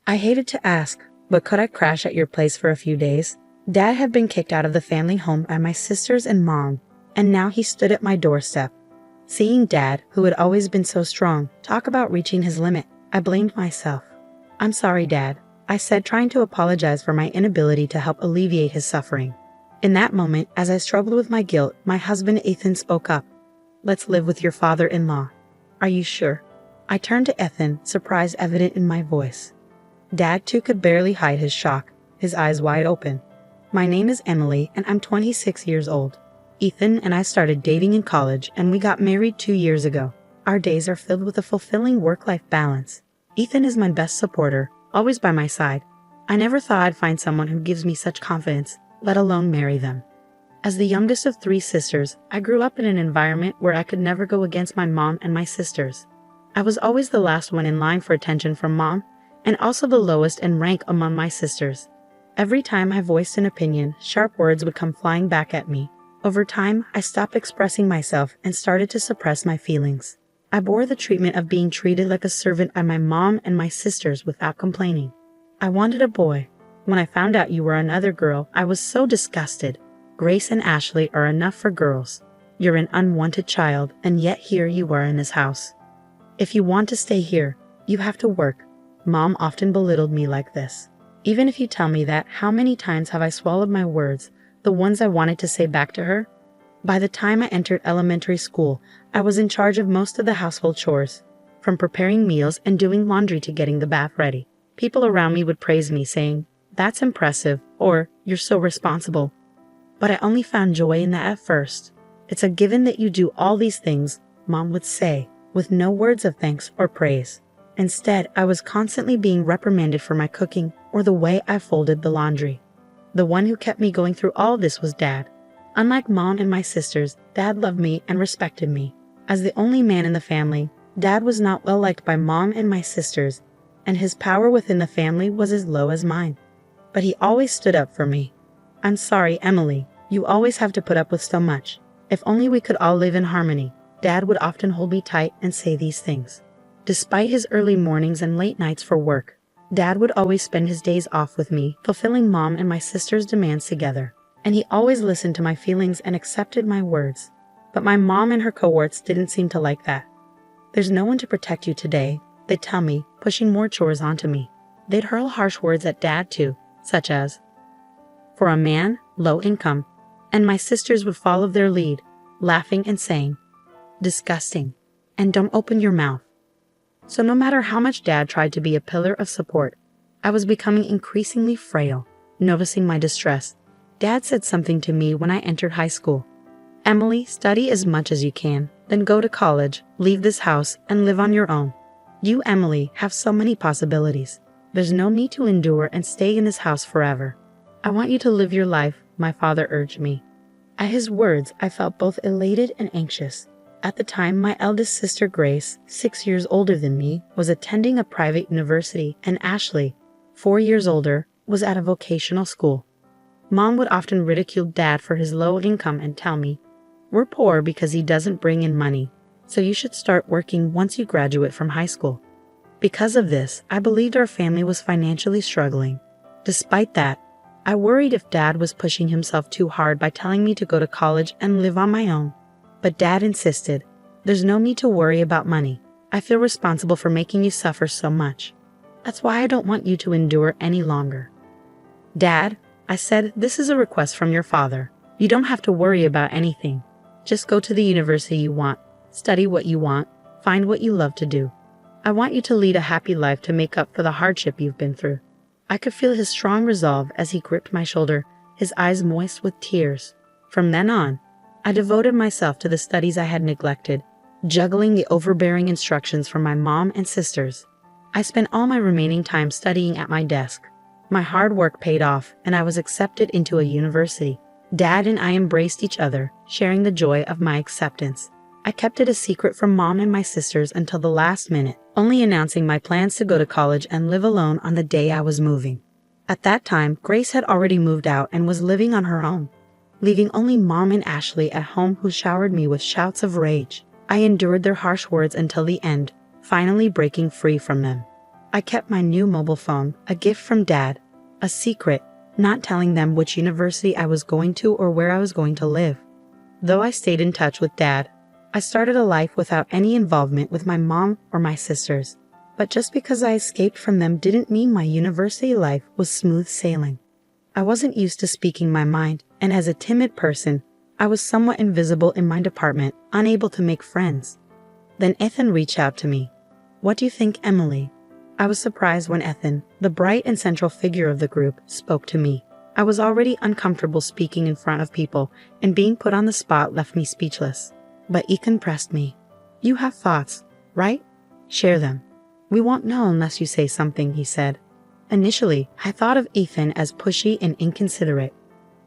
I hated to ask, but could I crash at your place for a few days? Dad had been kicked out of the family home by my sisters and mom, and now he stood at my doorstep. Seeing Dad, who had always been so strong, talk about reaching his limit, I blamed myself. "I'm sorry, Dad," I said, trying to apologize for my inability to help alleviate his suffering. In that moment, as I struggled with my guilt, my husband Ethan spoke up. "Let's live with your father-in-law. Are you sure?" I turned to Ethan, surprise evident in my voice. Dad too could barely hide his shock, his eyes wide open. "My name is Emily, and I'm 26 years old. Ethan and I started dating in college, and we got married 2 years ago. Our days are filled with a fulfilling work-life balance. Ethan is my best supporter, always by my side. I never thought I'd find someone who gives me such confidence, let alone marry them." As the youngest of 3 sisters, I grew up in an environment where I could never go against my mom and my sisters. I was always the last one in line for attention from mom, and also the lowest in rank among my sisters. Every time I voiced an opinion, sharp words would come flying back at me. Over time, I stopped expressing myself and started to suppress my feelings. I bore the treatment of being treated like a servant by my mom and my sisters without complaining. I wanted a boy. When I found out you were another girl, I was so disgusted. Grace and Ashley are enough for girls. You're an unwanted child, and yet here you are in this house. If you want to stay here, you have to work. Mom often belittled me like this. Even if you tell me that, how many times have I swallowed my words, the ones I wanted to say back to her? By the time I entered elementary school, I was in charge of most of the household chores, from preparing meals and doing laundry to getting the bath ready. People around me would praise me, saying, "That's impressive," or "You're so responsible." But I only found joy in that at first. "It's a given that you do all these things," Mom would say, with no words of thanks or praise. Instead, I was constantly being reprimanded for my cooking or the way I folded the laundry. The one who kept me going through all this was Dad. Unlike Mom and my sisters, Dad loved me and respected me. As the only man in the family, Dad was not well liked by Mom and my sisters, and his power within the family was as low as mine. But he always stood up for me. "I'm sorry, Emily, you always have to put up with so much. If only we could all live in harmony." Dad would often hold me tight and say these things. Despite his early mornings and late nights for work, Dad would always spend his days off with me, fulfilling Mom and my sister's demands together. And he always listened to my feelings and accepted my words. But my mom and her cohorts didn't seem to like that. "There's no one to protect you today," they'd tell me, pushing more chores onto me. They'd hurl harsh words at Dad too, such as, "For a man, low income," and my sisters would follow their lead, laughing and saying, "Disgusting," and "Don't open your mouth." So no matter how much Dad tried to be a pillar of support, I was becoming increasingly frail. Noticing my distress, Dad said something to me when I entered high school. "Emily, study as much as you can, then go to college, leave this house, and live on your own. You, Emily, have so many possibilities. There's no need to endure and stay in this house forever. I want you to live your life," my father urged me. At his words, I felt both elated and anxious. At the time, my eldest sister Grace, 6 years older than me, was attending a private university, and Ashley, 4 years older, was at a vocational school. Mom would often ridicule Dad for his low income and tell me, "We're poor because he doesn't bring in money, so you should start working once you graduate from high school." Because of this, I believed our family was financially struggling. Despite that, I worried if Dad was pushing himself too hard by telling me to go to college and live on my own. But Dad insisted, "There's no need to worry about money. I feel responsible for making you suffer so much. That's why I don't want you to endure any longer." "Dad," I said, "this is a request from your father. You don't have to worry about anything. Just go to the university you want, study what you want, find what you love to do. I want you to lead a happy life to make up for the hardship you've been through." I could feel his strong resolve as he gripped my shoulder, his eyes moist with tears. From then on, I devoted myself to the studies I had neglected, juggling the overbearing instructions from my mom and sisters. I spent all my remaining time studying at my desk. My hard work paid off, and I was accepted into a university. Dad and I embraced each other, sharing the joy of my acceptance. I kept it a secret from Mom and my sisters until the last minute, only announcing my plans to go to college and live alone on the day I was moving. At that time, Grace had already moved out and was living on her own, leaving only Mom and Ashley at home, who showered me with shouts of rage. I endured their harsh words until the end, finally breaking free from them. I kept my new mobile phone, a gift from Dad, a secret, not telling them which university I was going to or where I was going to live. Though I stayed in touch with Dad, I started a life without any involvement with my mom or my sisters. But just because I escaped from them didn't mean my university life was smooth sailing. I wasn't used to speaking my mind, and as a timid person, I was somewhat invisible in my department, unable to make friends. Then Ethan reached out to me. "What do you think, Emily?" I was surprised when Ethan, the bright and central figure of the group, spoke to me. I was already uncomfortable speaking in front of people, and being put on the spot left me speechless. But Ethan pressed me. "You have thoughts, right? Share them. We won't know unless you say something," he said. Initially, I thought of Ethan as pushy and inconsiderate.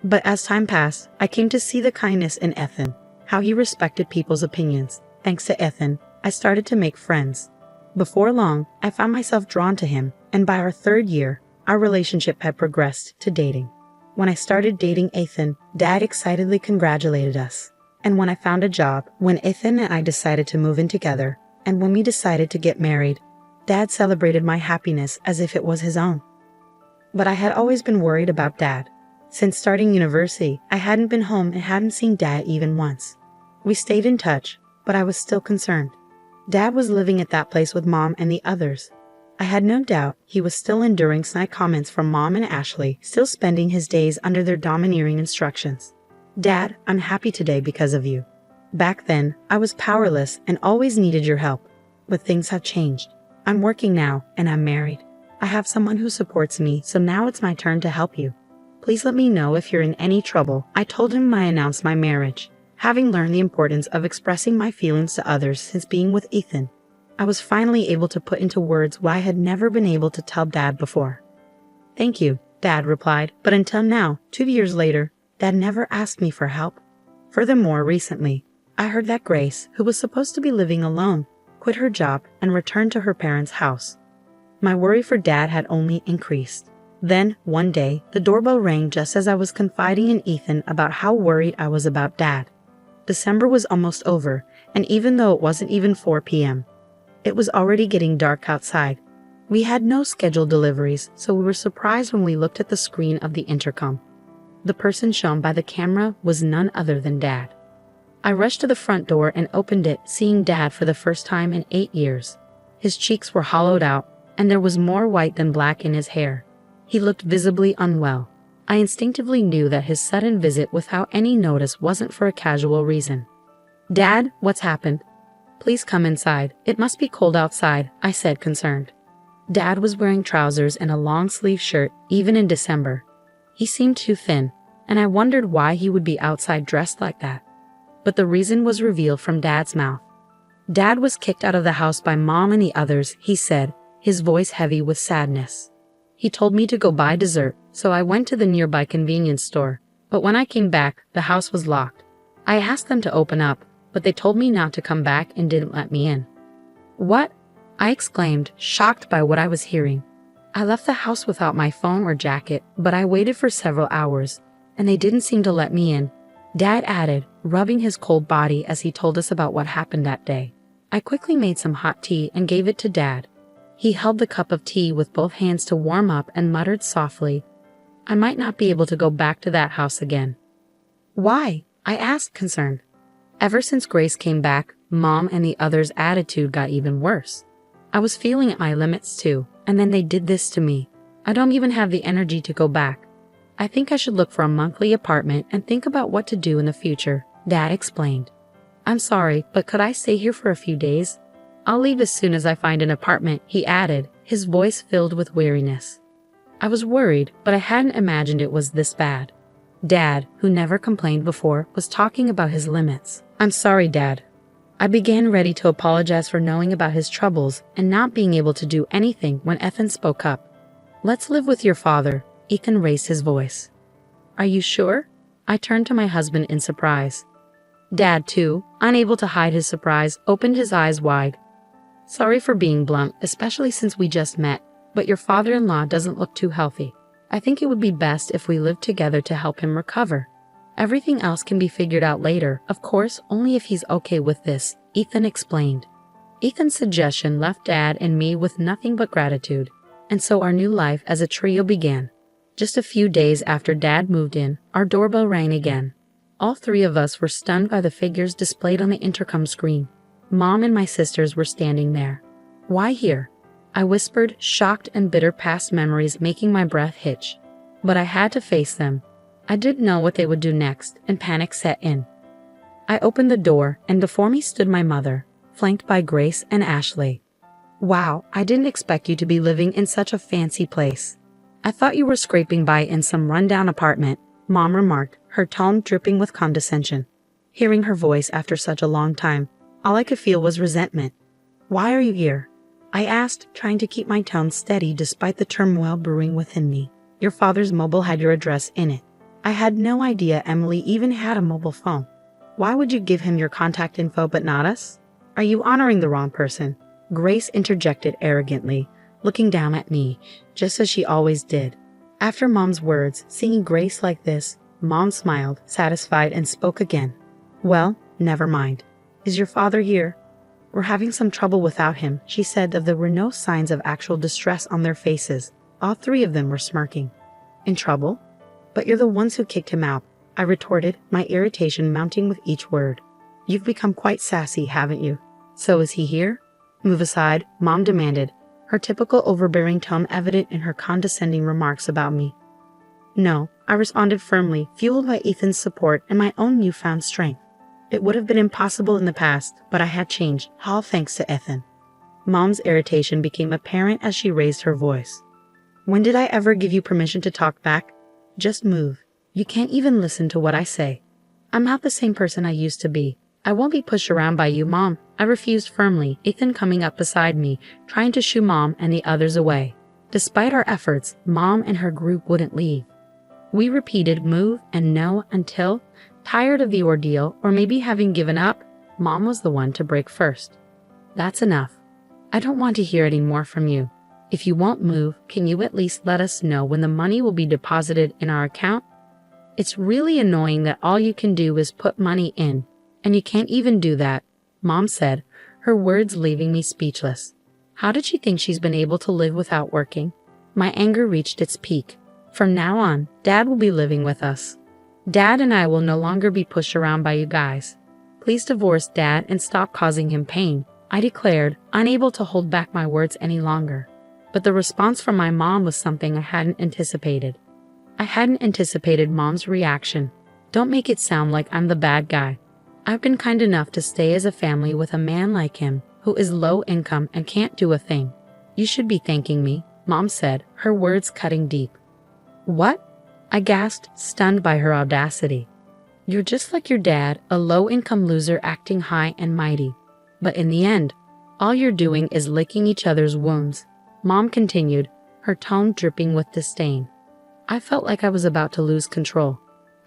But as time passed, I came to see the kindness in Ethan, how he respected people's opinions. Thanks to Ethan, I started to make friends. Before long, I found myself drawn to him, and by our 3rd year, our relationship had progressed to dating. When I started dating Ethan, Dad excitedly congratulated us. And when I found a job, when Ethan and I decided to move in together, and when we decided to get married, Dad celebrated my happiness as if it was his own. But I had always been worried about Dad. Since starting university, I hadn't been home and hadn't seen Dad even once. We stayed in touch, but I was still concerned. Dad was living at that place with Mom and the others. I had no doubt he was still enduring snide comments from Mom and Ashley, still spending his days under their domineering instructions. "Dad, I'm happy today because of you. Back then, I was powerless and always needed your help. But things have changed. I'm working now, and I'm married. I have someone who supports me, so now it's my turn to help you. Please let me know if you're in any trouble." I told him I announced my marriage. Having learned the importance of expressing my feelings to others since being with Ethan, I was finally able to put into words what I had never been able to tell Dad before. "Thank you," Dad replied, but until now, 2 years later, Dad never asked me for help. Furthermore, recently, I heard that Grace, who was supposed to be living alone, quit her job and returned to her parents' house. My worry for Dad had only increased. Then, one day, the doorbell rang just as I was confiding in Ethan about how worried I was about Dad. December was almost over, and even though it wasn't even 4 p.m., it was already getting dark outside. We had no scheduled deliveries, so we were surprised when we looked at the screen of the intercom. The person shown by the camera was none other than Dad. I rushed to the front door and opened it, seeing Dad for the first time in 8 years. His cheeks were hollowed out, and there was more white than black in his hair. He looked visibly unwell. I instinctively knew that his sudden visit without any notice wasn't for a casual reason. "Dad, what's happened?" "Please come inside. It must be cold outside," I said, concerned. Dad was wearing trousers and a long-sleeve shirt, even in December. He seemed too thin, and I wondered why he would be outside dressed like that. But the reason was revealed from Dad's mouth. "Dad was kicked out of the house by Mom and the others," he said, his voice heavy with sadness. "He told me to go buy dessert, so I went to the nearby convenience store, but when I came back, the house was locked. I asked them to open up, but they told me not to come back and didn't let me in." "What?" I exclaimed, shocked by what I was hearing. "I left the house without my phone or jacket, but I waited for several hours, and they didn't seem to let me in," Dad added, rubbing his cold body as he told us about what happened that day. I quickly made some hot tea and gave it to Dad. He held the cup of tea with both hands to warm up and muttered softly, "I might not be able to go back to that house again." "Why?" I asked, concerned. "Ever since Grace came back, Mom and the others' attitude got even worse. I was feeling at my limits too, and then they did this to me. I don't even have the energy to go back. I think I should look for a monthly apartment and think about what to do in the future," Dad explained. "I'm sorry, but could I stay here for a few days? I'll leave as soon as I find an apartment," he added, his voice filled with weariness. I was worried, but I hadn't imagined it was this bad. Dad, who never complained before, was talking about his limits. "I'm sorry, Dad." I began ready to apologize for knowing about his troubles and not being able to do anything when Ethan spoke up. "Let's live with your father," Ethan raised his voice. "Are you sure?" I turned to my husband in surprise. Dad, too, unable to hide his surprise, opened his eyes wide. "Sorry for being blunt, especially since we just met, but your father-in-law doesn't look too healthy. I think it would be best if we lived together to help him recover. Everything else can be figured out later, of course, only if he's okay with this," Ethan explained. Ethan's suggestion left Dad and me with nothing but gratitude, and so our new life as a trio began. Just a few days after Dad moved in, our doorbell rang again. All three of us were stunned by the figures displayed on the intercom screen. Mom and my sisters were standing there. "Why here?" I whispered, shocked and bitter past memories making my breath hitch. But I had to face them. I didn't know what they would do next, and panic set in. I opened the door, and before me stood my mother, flanked by Grace and Ashley. "Wow, I didn't expect you to be living in such a fancy place. I thought you were scraping by in some rundown apartment," Mom remarked, her tone dripping with condescension. Hearing her voice after such a long time, all I could feel was resentment. "Why are you here?" I asked, trying to keep my tone steady despite the turmoil brewing within me. "Your father's mobile had your address in it. I had no idea Emily even had a mobile phone. Why would you give him your contact info but not us? Are you honoring the wrong person?" Grace interjected arrogantly, looking down at me, just as she always did. After Mom's words, seeing Grace like this, Mom smiled, satisfied, and spoke again. "Well, never mind. Is your father here?" "We're having some trouble without him," she said, though there were no signs of actual distress on their faces. All three of them were smirking. "In trouble? But you're the ones who kicked him out," I retorted, my irritation mounting with each word. "You've become quite sassy, haven't you? So is he here?" "Move aside," Mom demanded, her typical overbearing tone evident in her condescending remarks about me. "No," I responded firmly, fueled by Ethan's support and my own newfound strength. It would have been impossible in the past, but I had changed, all thanks to Ethan. Mom's irritation became apparent as she raised her voice. "When did I ever give you permission to talk back? Just move. You can't even listen to what I say. I'm not the same person I used to be. I won't be pushed around by you, Mom," I refused firmly, Ethan coming up beside me, trying to shoo Mom and the others away. Despite our efforts, Mom and her group wouldn't leave. We repeated move and no until, tired of the ordeal or maybe having given up, Mom was the one to break first. "That's enough. I don't want to hear any more from you. If you won't move, can you at least let us know when the money will be deposited in our account? It's really annoying that all you can do is put money in, and you can't even do that," Mom said, her words leaving me speechless. How did she think she's been able to live without working? My anger reached its peak. From now on, Dad will be living with us. Dad and I will no longer be pushed around by you guys. Please divorce Dad and stop causing him pain, I declared, unable to hold back my words any longer. But the response from my mom was something I hadn't anticipated. I hadn't anticipated Mom's reaction. "Don't make it sound like I'm the bad guy. I've been kind enough to stay as a family with a man like him, who is low income and can't do a thing. You should be thanking me," Mom said, her words cutting deep. "What?" I gasped, stunned by her audacity. "You're just like your dad, a low-income loser acting high and mighty. But in the end, all you're doing is licking each other's wounds," Mom continued, her tone dripping with disdain. I felt like I was about to lose control.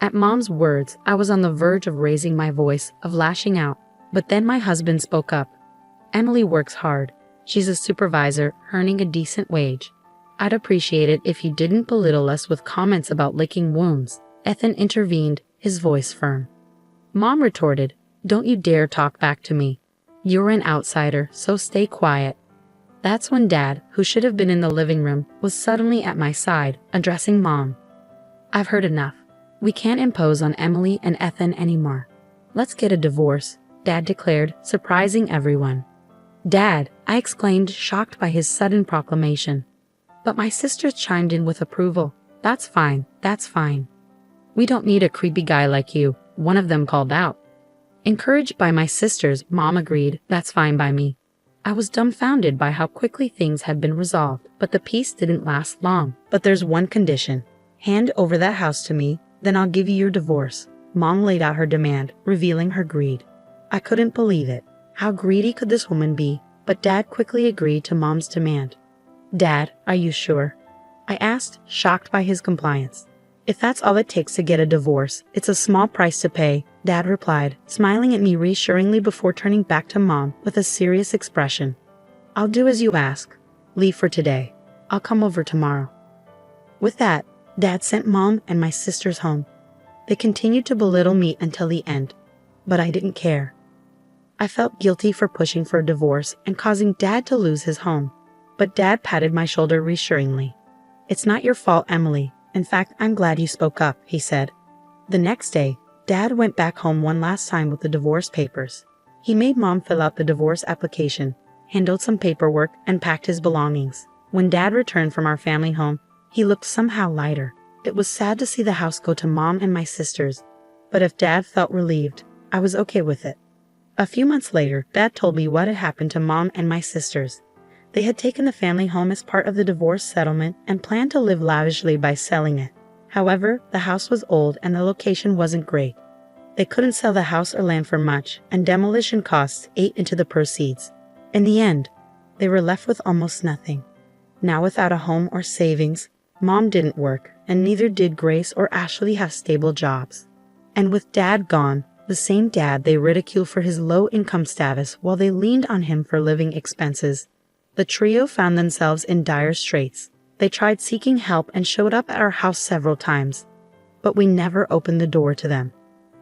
At Mom's words, I was on the verge of raising my voice, of lashing out. But then my husband spoke up. "Emily works hard. She's a supervisor, earning a decent wage. I'd appreciate it if you didn't belittle us with comments about licking wounds," Ethan intervened, his voice firm. Mom retorted, "Don't you dare talk back to me. You're an outsider, so stay quiet." That's when Dad, who should have been in the living room, was suddenly at my side, addressing Mom. "I've heard enough. We can't impose on Emily and Ethan anymore. Let's get a divorce," Dad declared, surprising everyone. "Dad," I exclaimed, shocked by his sudden proclamation. But my sisters chimed in with approval. That's fine. We don't need a creepy guy like you," one of them called out. Encouraged by my sisters, Mom agreed, "That's fine by me." I was dumbfounded by how quickly things had been resolved, but the peace didn't last long. "But there's one condition. Hand over that house to me, then I'll give you your divorce." Mom laid out her demand, revealing her greed. I couldn't believe it. How greedy could this woman be? But Dad quickly agreed to Mom's demand. "Dad, are you sure?" I asked, shocked by his compliance. "If that's all it takes to get a divorce, it's a small price to pay," Dad replied, smiling at me reassuringly before turning back to Mom with a serious expression. "I'll do as you ask. Leave for today. I'll come over tomorrow." With that, Dad sent Mom and my sisters home. They continued to belittle me until the end, but I didn't care. I felt guilty for pushing for a divorce and causing Dad to lose his home. But Dad patted my shoulder reassuringly. "It's not your fault, Emily. In fact, I'm glad you spoke up," he said. The next day, Dad went back home one last time with the divorce papers. He made Mom fill out the divorce application, handled some paperwork, and packed his belongings. When Dad returned from our family home, he looked somehow lighter. It was sad to see the house go to Mom and my sisters, but if Dad felt relieved, I was okay with it. A few months later, Dad told me what had happened to Mom and my sisters. They had taken the family home as part of the divorce settlement and planned to live lavishly by selling it. However, the house was old and the location wasn't great. They couldn't sell the house or land for much, and demolition costs ate into the proceeds. In the end, they were left with almost nothing. Now without a home or savings, Mom didn't work, and neither did Grace or Ashley have stable jobs. And with Dad gone, the same Dad they ridiculed for his low income status while they leaned on him for living expenses, the trio found themselves in dire straits. They tried seeking help and showed up at our house several times, but we never opened the door to them.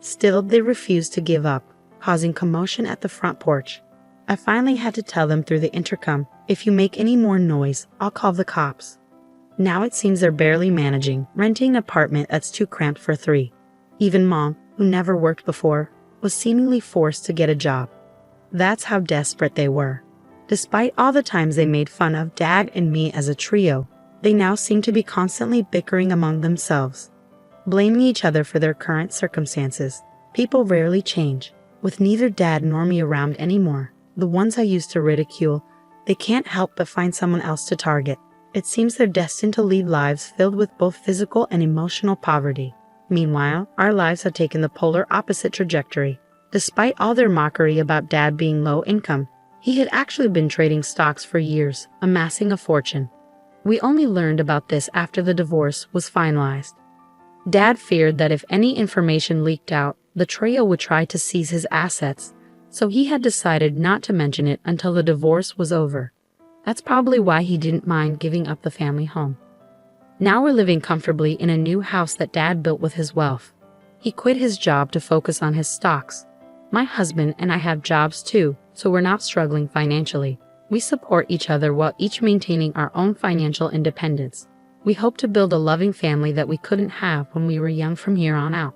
Still, they refused to give up, causing commotion at the front porch. I finally had to tell them through the intercom, "If you make any more noise, I'll call the cops." Now it seems they're barely managing, renting an apartment that's too cramped for three. Even Mom, who never worked before, was seemingly forced to get a job. That's how desperate they were. Despite all the times they made fun of Dad and me as a trio, they now seem to be constantly bickering among themselves, blaming each other for their current circumstances. People rarely change. With neither Dad nor me around anymore, the ones I used to ridicule, they can't help but find someone else to target. It seems they're destined to lead lives filled with both physical and emotional poverty. Meanwhile, our lives have taken the polar opposite trajectory. Despite all their mockery about Dad being low income, he had actually been trading stocks for years, amassing a fortune. We only learned about this after the divorce was finalized. Dad feared that if any information leaked out, the trio would try to seize his assets, so he had decided not to mention it until the divorce was over. That's probably why he didn't mind giving up the family home. Now we're living comfortably in a new house that Dad built with his wealth. He quit his job to focus on his stocks. My husband and I have jobs too, so we're not struggling financially. We support each other while each maintaining our own financial independence. We hope to build a loving family that we couldn't have when we were young from here on out.